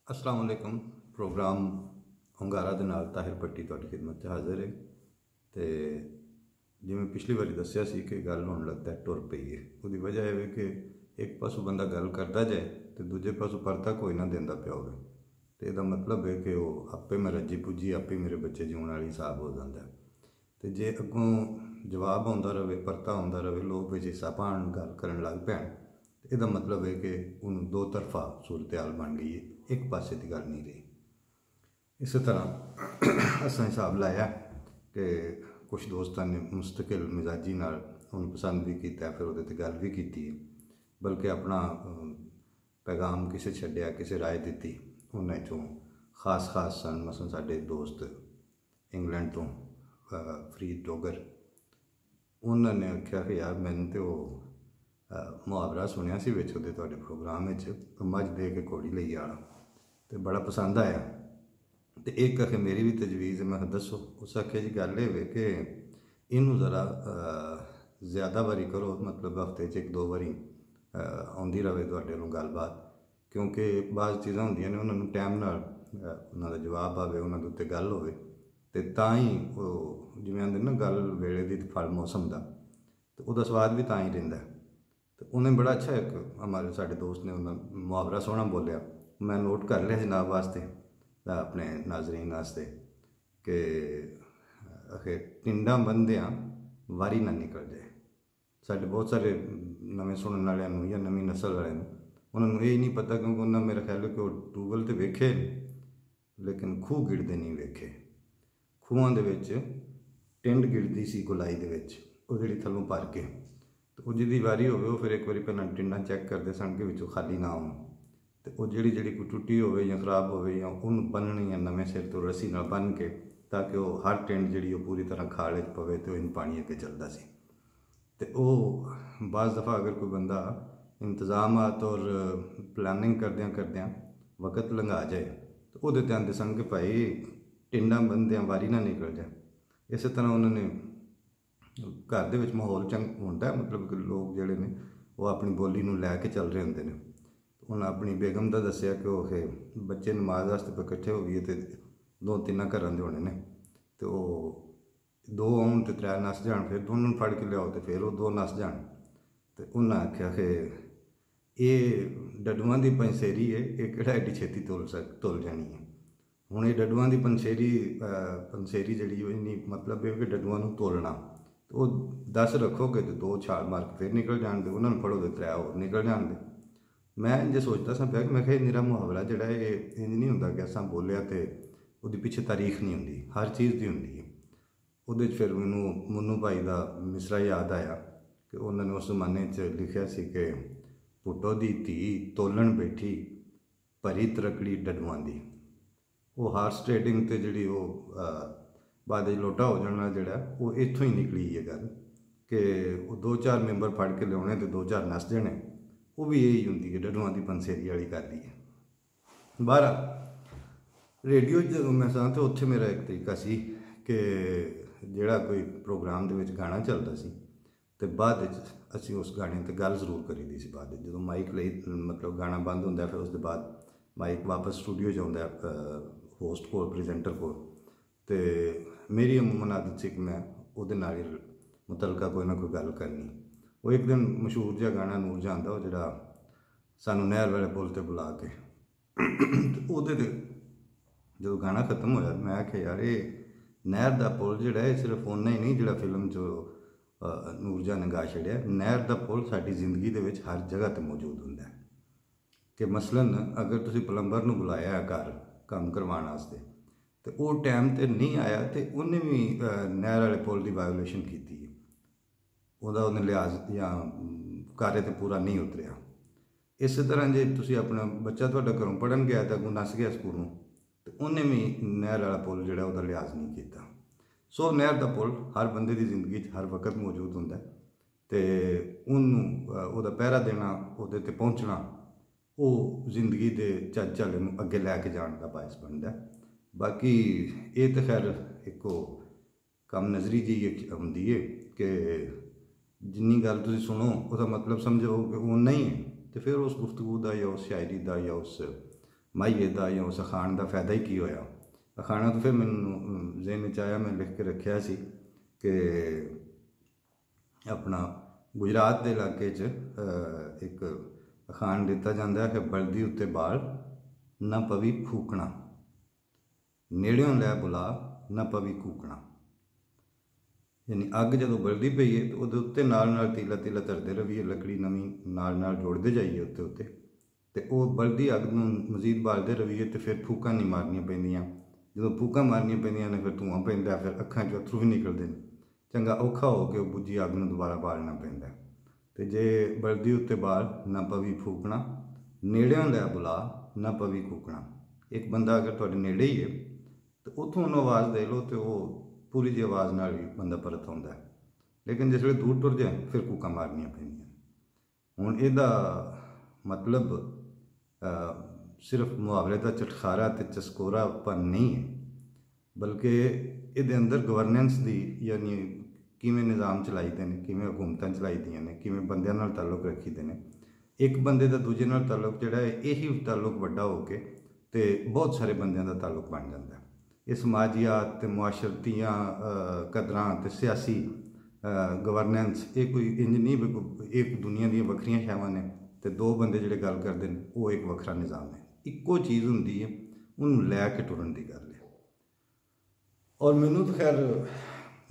अस्सलाम वालेकुम। प्रोग्राम हुंगारा दे नाल ताहिर पट्टी तुहाडी खिदमत 'च हाज़र है। तो जिवें पिछली बारी दस्सिया सी कि गल होण लगदा टुर पई है। उहदी वजह यह है कि एक पासों बंदा गल करता जाए तो दूजे पासों परता कोई ना देंदा पिया होवे, तो इसदा मतलब है कि वह आपे मैं रजी पुजी आपे मेरे बच्चे जीवन वाली हिसाब हो जाता है। तो जे अगों जवाब आउंदा रहे, परता आउंदा रहे, लोग विच हिस्सा पाण गल करन लग पैण, तो इसदा मतलब है कि उन्होंने दो तरफा सूरत हाल बन गई है, एक पासे की गल नहीं रही। इस तरह असां हिसाब लाया कि कुछ दोस्तों ने मुस्तकिल मिजाजी नाल उन्हें पसंद भी किया, फिर वो गल भी की, बल्कि अपना पैगाम किसे छड्डिया, किसे राय दी। उन्हें चों खास खास सन, मसलन साडे दोस्त इंग्लैंड तो फरीद डोगर, उन्होंने आख्या कि यार मैंने तो मुहावरा सुनिया सी विच उहदे तुहाडे प्रोग्राम में, मझ दे के घोड़ी लई आना, तो बड़ा पसंद आया। तो एक आखे मेरी भी तजवीज़ है, मैं दसो। उस आखे जी गल ये कि इनू ज़रा ज़्यादा बारी करो, मतलब हफ्ते च एक दो बारी आउंदी रहे तुहाडे नाल गलबात, क्योंकि बाज़ चीज़ां होंदियां ने उन्होंने टाइम नाल उन्हां दा जवाब आवे, उन्हां दे उत्ते गल होवे, तो तां ही जिवें आंदे ना गल वेले दी फल मौसम दा, तो उहदा स्वाद भी तां ही रहिंदा। तो उन्हें बड़ा अच्छा एक हमारे साडे दोस्त ने उन्हें मुहावरा सोहना बोलिया, मैं नोट कर लिया जनाब वास्ते, अपने नाजरीन वास्ते, कि आखिर टिंडा बंदियां वारी ना निकल जाए। साडे बहुत सारे नवें सुनने वालों या नवी नस्ल वाले उन्होंने ये नहीं पता, क्योंकि उन्हें मेरा ख्याल है कि वो ट्यूबवैल तो वेखे लेकिन खूह गिरते नहीं वेखे। खूहों दे विच टिंड गिरती सी गुलाई दे विच, वो जिहड़ी थल्लों भर के, तो वो जिहदी वारी होवे वो फिर एक बारी पहलां टिंडा चैक करते सन कि विचों खाली ना आउण, तो वो जिहड़ी कोई टुटी होवे या खराब होवे या उन्होंने बन्ननी या नवें सिर तो रस्सी नाल बन के, ताकि वो हर टिंड जिहड़ी पूरी तरह खाल च पवे तो इन पानी अगे चलदा सी। तो वो बाज़ दफ़ा अगर कोई बंदा इंतजामात और प्लानिंग करद्या करद्या वक्त लंघा जाए तो वो आंदे सन कि भाई टिंडा बंदियां वारी ना निकल जाए। इस तरह उन्होंने घर दे विच माहौल चंग होंदा, मतलब कि लोग जिहड़े ने वो अपनी बोली नूं लैके चल रहे होंदे ने। उन्हें अपनी बेगम का दसिया कि वह बच्चे नमाज वास्ते इकट्ठे हो गए, तो दो तिना घर के होने ने, तो दो आउन तो त्रै नस जान, फिर दोनों फड़ के लियाओ तो फिर वो दो नस जान। तो उन्हें आख्या कि ये डडुआं की पंसेरी है, ये किहड़ा एड्डी छेती तुल जानी है। हुण ये डडुआं की पंसेरी जिहड़ी इन्नी मतलब है कि डडुआं नूं तोलना, तो वो 10 रखोगे तो 2 छाल मार के फिर निकल जाण दे, उन्होंने फड़ो तो 3 होर निकल जाण दे। मैं इंज सोचता सा पिया कि मैं निरा मुहावरा जिहड़ा है इंज नहीं हुंदा कि असां बोलिया तो उहदी पिछे तारीख नहीं हुंदी, हर चीज़ की हुंदी है। उहदे फिर मैनूं मुन्नू भाई का मिसरा याद आया कि उन्होंने उस जमाने लिखिया सी कि पुट्टो दी धी तोलन बैठी भरी तरकड़ी डडुआं दी। वो हार्स ट्रेडिंग तो जी वो बाद लोटा हो जाना जोड़ा वो इत्थों ही निकली है गल कि वो 2-4 मैंबर फड़ के लियाने तो 2-4 नस जाने, वो भी यही होंगी है डडुआं की पंसेरी वाली गल ही है। बहर रेडियो जो मैं सा तो उत्थे मेरा एक तरीका सी कि जोड़ा कोई प्रोग्राम के गाना चलता सी तो बाद असी उस गाने पर गल जरूर करी दी सी। बाद जो माइक ले मतलब गाना बंद होंदा, फिर उसके बाद माइक वापस स्टूडियो जाता होस्ट को प्रेजेंटर को, तो मेरी अमूमन आदत सी कि मैं उहदे नाल ही मुतलका कोई ना कोई गल करनी। वो एक दिन मशहूर जहा गाना नूर जहां दा वो जिहड़ा सानू नहर वाले पुल ते बुला के, तो उहदे ते जो गाना खत्म होया मैं आख्या यार ये नहर दा पुल जिहड़ा है सिर्फ उन्ना ही नहीं जिहड़ा फिल्म जो नूर जहां ने गा छड़िया। नहर दा पुल साडी जिंदगी दे विच हर जगह ते मौजूद हुंदा है कि मसलन अगर तुसीं प्लंबर नूं बुलाया है घर काम करवाने वास्ते, तो वो टाइम ते नहीं आया तो उन्हें भी नहर वाले पुल की वायोलेशन की, वह उन्हें लिहाज या कार्य तो पूरा नहीं उतरिया। इस तरह जे तुसीं अपना बच्चा तुहाडा घरों पढ़न गया तो अगों नस गया स्कूलों, तो उन्हें भी नहर वाला पुल जिहड़ा उहदा लिहाज नहीं किया। सो नहर का पुल हर बंदे की जिंदगी हर वक्त मौजूद होंदा है, तो उहदा पहरा देना, उहदे ते पहुँचना, वो जिंदगी के चल चल अगे लैके जाने का बायस बनता है। बाकी ये तो खैर एक कम नज़री जी होंदी है कि जिन्नी गल तुसीं सुनो उसका मतलब समझो कि वो नहीं है, तो फिर उस गुफ्तगू का या उस शायरी का या उस माहिए का या उस अखान का फायदा ही की होया। अखाना तो फिर मैनू ज़हन च आया, मैं लिख के रखा सी कि अपना गुजरात के इलाके एक अखान दिता जाता है कि बलदी उत्ते बाल ना पवी फूकना, नेड़ियों लै बुला ना पवी कूकना। यानी अग जो बलदी पई है तो वो उत्ते नाल तीला तीला धरते रहिए, लकड़ी नवीं नाल जोड़ते जाइए उत्ते उत्ते, तो वह बलदी अग नूं मजीद बालते रहिए। तो फिर फूकां नहीं मारनियां पैंदियां, जो फूकां मारनियां पैंदियां ने फिर धुआं पैंदा, फिर अखां चों अथरू भी निकलते हैं, चंगा औखा हो के बुझी अग नूं दोबारा बालना पैंदा। तो जे बलदी उत्ते बाल ना पवी फूकना, नेड़ियों लै बुला ना पवी कूकना। एक बंदा अगर तुहाडे नेड़े ही है तो उत्थों उन्होंने आवाज़ दे लो तो वो पूरी जी आवाज़ नाल ही बंदा परत आउंदा है, लेकिन जिसले दूर टुर जाए फिर कूकां मारनियां पैंदियां। हुण इहदा मतलब सिर्फ मुहावरे का चटखारा तो चस्कोरापन नहीं है, बल्कि ये अंदर गवर्नेंस की, यानी किवें निज़ाम चलाईदे ने, किवें हुकूमतां चलाईदियां ने, किवें बंदियां नाल ताल्लुक रखीदे ने। एक बंदे का दूजे नाल ताल्लुक जिहड़ा है यही ताल्लुक वड्डा हो के ते बहुत सारे बंदियां दा ताल्लुक बन जाता है। ये समाजियात ते मुआशरतियाँ कदरां ते सियासी गवर्नेंस ये कोई इंज नहीं भी एक दुनिया दी वक्रियां शैवां ने ते दो बंदे जिहड़े गल करदे ने वो एक वखरा निज़ाम है, इक्को चीज़ हुंदी है, उन्हूं लै के टुरन दी गल है। और मैनू तो खैर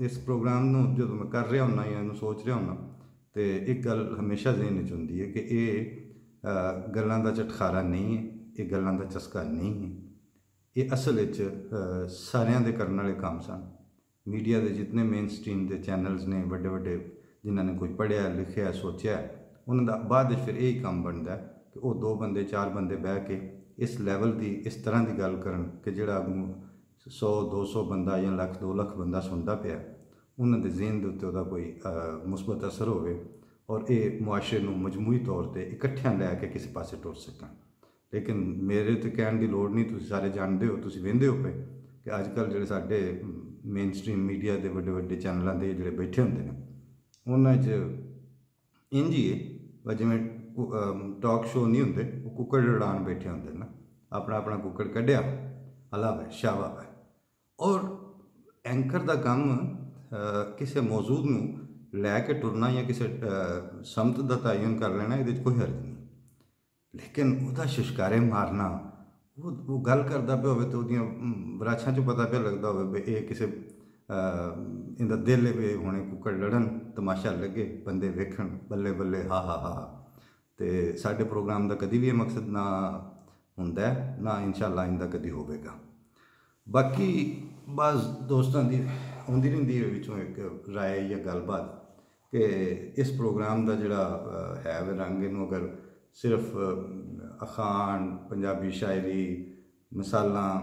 इस प्रोग्राम नूं जदों मैं कर रहा हुन्ना या इहनूं सोच रहा हुन्ना तो एक गल हमेशा ज़हन च हुंदी है कि ये गल्लां दा चटखारा नहीं है, ये गल्लां दा चस्का नहीं है, ये असल सारियां दे करने वाले काम सन। मीडिया के जितने मेन स्ट्रीम के चैनल्स ने बड़े बड़े, जिन्होंने कुछ पढ़िया लिखिया सोचा, उन्होंने बाद फिर यही काम बनता है कि वो दो बंदे चार बंदे बह के इस लैवल की इस तरह की गल करन कि जिहड़ा 100-200 बंदा या लाख 2 लाख बंदा सुनता पिया, उन्होंने जहन के उत्ते उहदा कोई मुस्बत असर होवे और ये मुआशरे नूं मजमूई तौर पर इकट्ठियां लैके किसी पासे टुर सकन। लेकिन मेरे तो कहने की लोड़ नहीं, तुसीं सारे जानते हो, तुसीं वेंदे हो पे कि अजकल जिहड़े साडे मेन स्ट्रीम मीडिया के बड़े बड़े चैनलों के जिहड़े बैठे होंदे ने उन्हां च इंज ही है जिवें टॉक शो नहीं होंदे, वो कुक्कड़ लड़ान बैठे होंदे ना, अपना अपना कुक्कड़ कढ़िया हला वै शावा वै। और एंकर का काम किसी मौजूद नूं लैके टुरना या किसी समत का तयन कर लेना, ये कोई हर्ज नहीं, लेकिन वह शिशकारे मारना, वो गल करता पे हो तो बराछां चो पता पे लगता हो ये किसी इंदा दिल है भी हुणे कुक्कड़ लड़न, तमाशा लगे, बंदे वेखण, बल्ले बल्ले हा हा हा। तो साडे प्रोग्राम का कभी भी ये मकसद ना हुंदा है, ना इंशाअल्लाह इंदा कभी होवेगा। बाकी बाज़ दोस्तों की आउंदी रहिंदी है विचों एक राय या गलबात कि इस प्रोग्राम का जिहड़ा है वे रंग, इनूं अगर सिर्फ अखान, पंजाबी शायरी, मिसालां,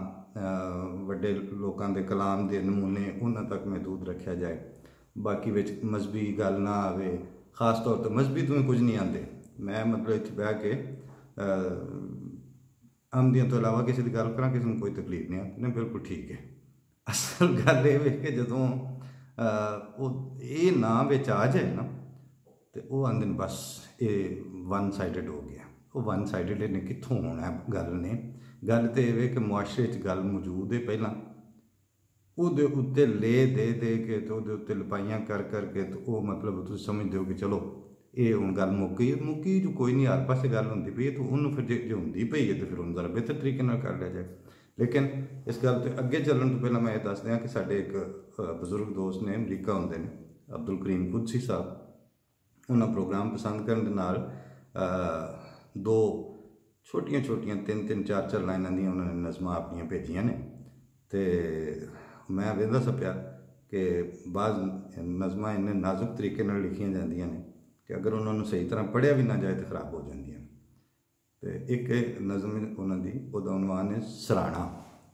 वड्डे लोगों के कलाम के नमूने उन्हां तक महदूद रखा जाए, बाकी विच मजहबी गल ना आवे, खास तौर पर मजहबी तो कुछ नहीं आते। मैं मतलब इत्थे बह के आमदियां तो इलावा किसी की गल करा, किसी को कोई तकलीफ नहीं आती, नहीं बिल्कुल ठीक है। असल गल ये कि जदों ये ना बिच आ जाए ना तो वो आंदे ने बस ये वन साइडिड हो गया। वो वन साइडिड ने कित्थों होना है गल ने, गल तो ये कि मुआशरे च गल मौजूद है पहला, उहदे उत्ते ले दे के तो उहदे उत्ते लपाइयां कर करके तो वो मतलब तुसीं समझदे हो कि चलो ये हुण गल मुक्की जो कोई नहीं, हर पासे गल हुंदी पई तो उन्होंने फिर जे हुंदी पई है तो फिर उन्हें ज़रा बेहतर तरीके नाल कर लिया जाए। लेकिन इस गल तो अगे चलण तो पहला मैं ये दस दियां कि साडे एक बजुर्ग दोस्त ने अमरीका हुंदे ने, अब्दुल करीम कुदसी साहब, उन्होंने प्रोग्राम पसंद करने के नाल दो छोटियां छोटियां 3-3 4-4 लाइनां दी उन्होंने नज़मां अपनियां भेजियां ने। तो मैं वेंदा सपिया कि बाज़ नज़मां इन्ने नाजुक तरीके नाल लिखियां जांदियां ने कि अगर उन्होंने सही तरह पढ़िया भी ना जाए तो खराब हो जांदियां। तो एक नज़म उन्होंने उहदा उनवान है सराणा,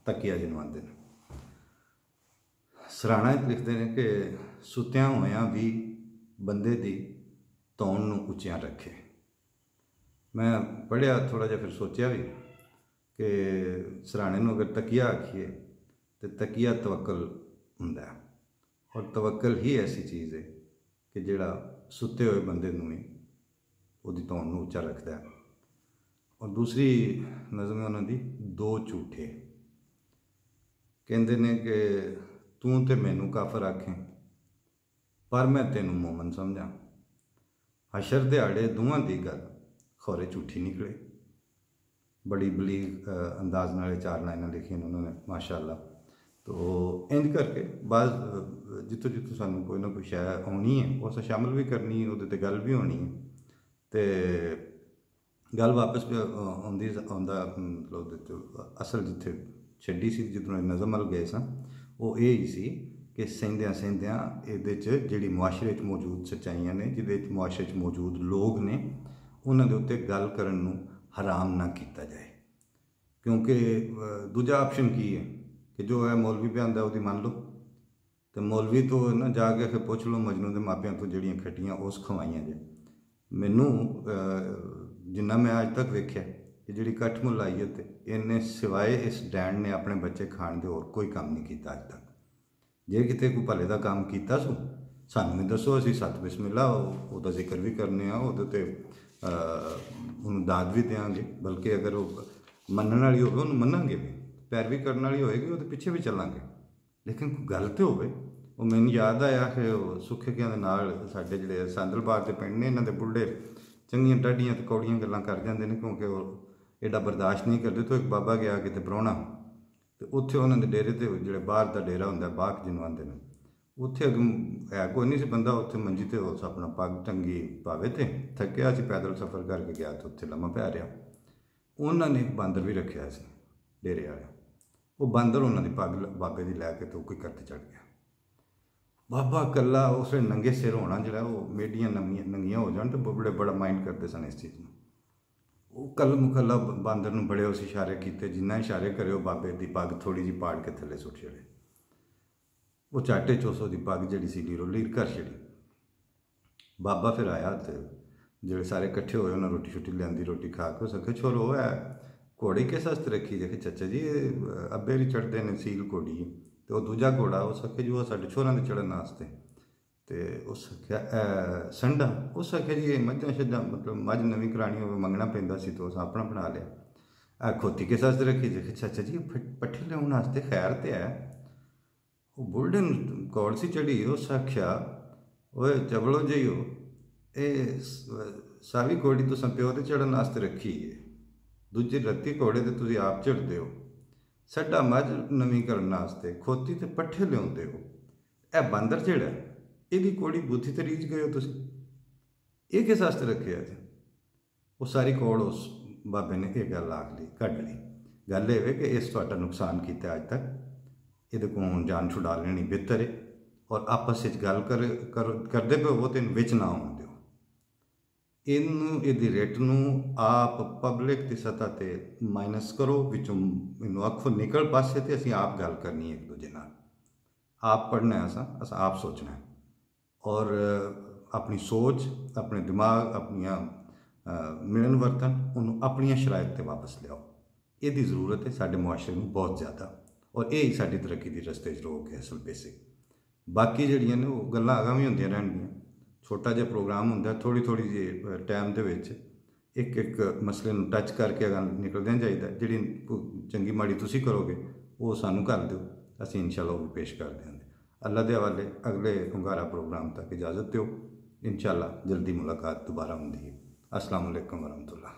तकिया जिन्हों आंदे ने। सराणा लिखते हैं कि सुत्या होया भी बंदे दी तौण नूं उच्चियां रखे। मैं पढ़िया थोड़ा जिहा, फिर सोचा भी कि सराणे नूं अगर तकिया आखिए तो तकिया तवक्कल हुंदा है, और तवक्कल ही ऐसी चीज़ है कि जिहड़ा सुते हुए बंदे नूं ही उहदी तौण नूं उच्चा रखता है। और दूसरी नज़म है उन्होंने दो झूठे। कहते ने कि तू तो मैनू काफर आखें पर मैं तेनू मोमन समझा, हशर दिहाड़े दोवां दी गल खौरे झूठी निकले। बड़ी बलीग अंदाज नाल चार लाइनां लिखियां उन्होंने माशाअल्लाह। तो इंज करके बाद जितों जितों सानू कोई ना कोई शै आनी है उस शामिल भी करनी है, उहदे ते गल भी होनी है। तो गल वापस आउंदी आउंदा मतलब असल जिथे छड्डी सी जिद्दों नज़म अल गए सन वो ये ही सी कि सहिंदियां सहिंदियां इहदे च जिहड़ी मुआशरे च मौजूद सच्चाइयां ने, जिहदे मुआशरे च मौजूद लोग ने, उन्हां दे उत्ते गल करन नूं हराम ना किया जाए। क्योंकि दूजा ऑप्शन की है कि जो है मौलवी बयानदा उहदी मान लो, तो मौलवी तो ना जाके फिर पुछ लो मजनू के मापियां तो जिहड़ियां खट्टियां उस खवाइयां जे। मैनू जिन्ना मैं अज तक वेख्या कि जिहड़ी कट्ठ मुलायत इन्हें सिवाए इस डैन ने अपने बच्चे खाण दे होर कोई काम नहीं किया अज तक। जे किते कोई भले का काम किया सो सानू भी दसो, असीं सत बिस्मिल्ला उहदा जिक्र भी करने आ, उहदे ते उहनूं दाद भी देंगे, बल्कि अगर वो मनण वाली होवे उहनूं मन्नांगे भी, पैरवी करने वाली होएगी उहदे पिछे भी चलांगे। लेकिन कोई गल तो होवे। वो मैनूं याद आया कि सुखे कियां दे नाल साडे जिहड़े सांदलबाग दे पिंड ने, इन्हां दे बुढ़े चंगियां डाढियां ते कौड़ियां गल्लां कर जांदे ने, क्योंकि वो एडा बर्दाश्त नहीं करते। तो एक बाबा गया किते प्राहुणा, तो उत्थे उन्हां दे डेरे ते जिहड़े बाहर दा डेरा हुंदा बाग जिन्नूं आंदे ने, उत्थे है कोई नहीं सी बंदा, उत्थे मंजी ते उस अपना पग टंगी पावे ते थक्किया सी, पैदल सफ़र करके गया तो उत्थे लम्मा पै रहा। उन्हां ने एक बांदर भी रखिया सी डेरे वाले, वो बांदर उन्हां दी पग बाबे दी लैके तो कोई करते चढ़ गया। बाबा कला उस नंगे सिर होना जिहड़ा वो मेडियां नंगियां हो जान तो बड़ा माइंड करते सन इस चीज़ में। वो कल मुखला बांदर नूं बड़े उस इशारे किए, जिन्ना इशारे करे बाबे दी पग थोड़ी जी पाड़ के थले सुट छड़े। वो चाटे चोसो की पग जी सी लीरो लीर कर छड़ी। बाबा फिर आया तो जो सारे कट्ठे होए उन्हें रोटी शोटी लिया, रोटी खा के उस आखे छोरो है घोड़ी किस वास्ते रखी जे? चाचा जी अब्बे भी चढ़ते हैं सील घोड़ी, तो वह दूजा घोड़ा उस आखे जी वो साढ़े छोरों के चढ़न वास्ते। तो उस आख्या संडा, उस आख्या जी मझां शझां मतलब मझ नवीं करानी हो मंगना पैंदा सी तो उस अपना बना लिया। खोती किस वास्ते रखी जे? चाचा जी पट्ठे लियाउण वास्ते, खैर तो है। वो बुढ़े कौड़ सी चढ़ी, उस आख्या ओए चबलो जी हो, ये सावी घोड़ी तुसां प्यो ते चढ़न वास्ते रखी है, दूजी रत्ती घोड़े ते तुसीं आप चढ़ते हो, साडा मझ नवीं करने वास्ते खोती ते पट्ठे लियाउंदे हो। यह बांदर जिहड़ा इहदी कोड़ी बुद्धि ते रीझ गए हो तुसीं, ये किस वास्ते रखे अज? वो सारी कोड़ उस बाबे ने यह गल आख ली, कढ़ ली। गल ये कि इस तुहाडा नुकसान किया अज तक, ये हुण जान छुड़ा लेनी बेहतर है। और आपस में गल करते पे हो तो इन विच ना आउण दिओ। इनू इहदी रेट नूं आप पब्लिक की सतह पर माइनस करो, विचों इनू आखो निकल पासे, तो असीं आप गल करनी है एक दूजे नाल। आप पढ़ना है, असां आप सोचना है, और अपनी सोच, अपने दिमाग, अपनियां मिलन वर्तन उन्होंने अपनियां शरायत ते वापस लियाओ। ये जरूरत है साडे मुआशरे में बहुत ज़्यादा, और यही साडी तरक्की की रस्ते रोक है असल बेसिक। बाकी जिहड़ियां ने वो गल्लां आगामी होंदियां रहणगीयां। छोटा जिहा प्रोग्राम हुंदा, थोड़ी थोड़ी जी टाइम दे विच एक एक मसले नूं टच करके अगर निकलदियां जाईदा। जिहड़ी चंगी माड़ी तुसीं करोगे वो सानूं कर दिओ, असीं इंशाअल्लाह वो भी पेश कर देंगे। अल्लाह दे हवाले अगले हुंगारा प्रोग्राम तक इजाज़त दिओ। इंशाअल्लाह जल्दी मुलाकात दोबारा होंदी है। अस्सलाम वालेकुम वरहमतुल्लाह।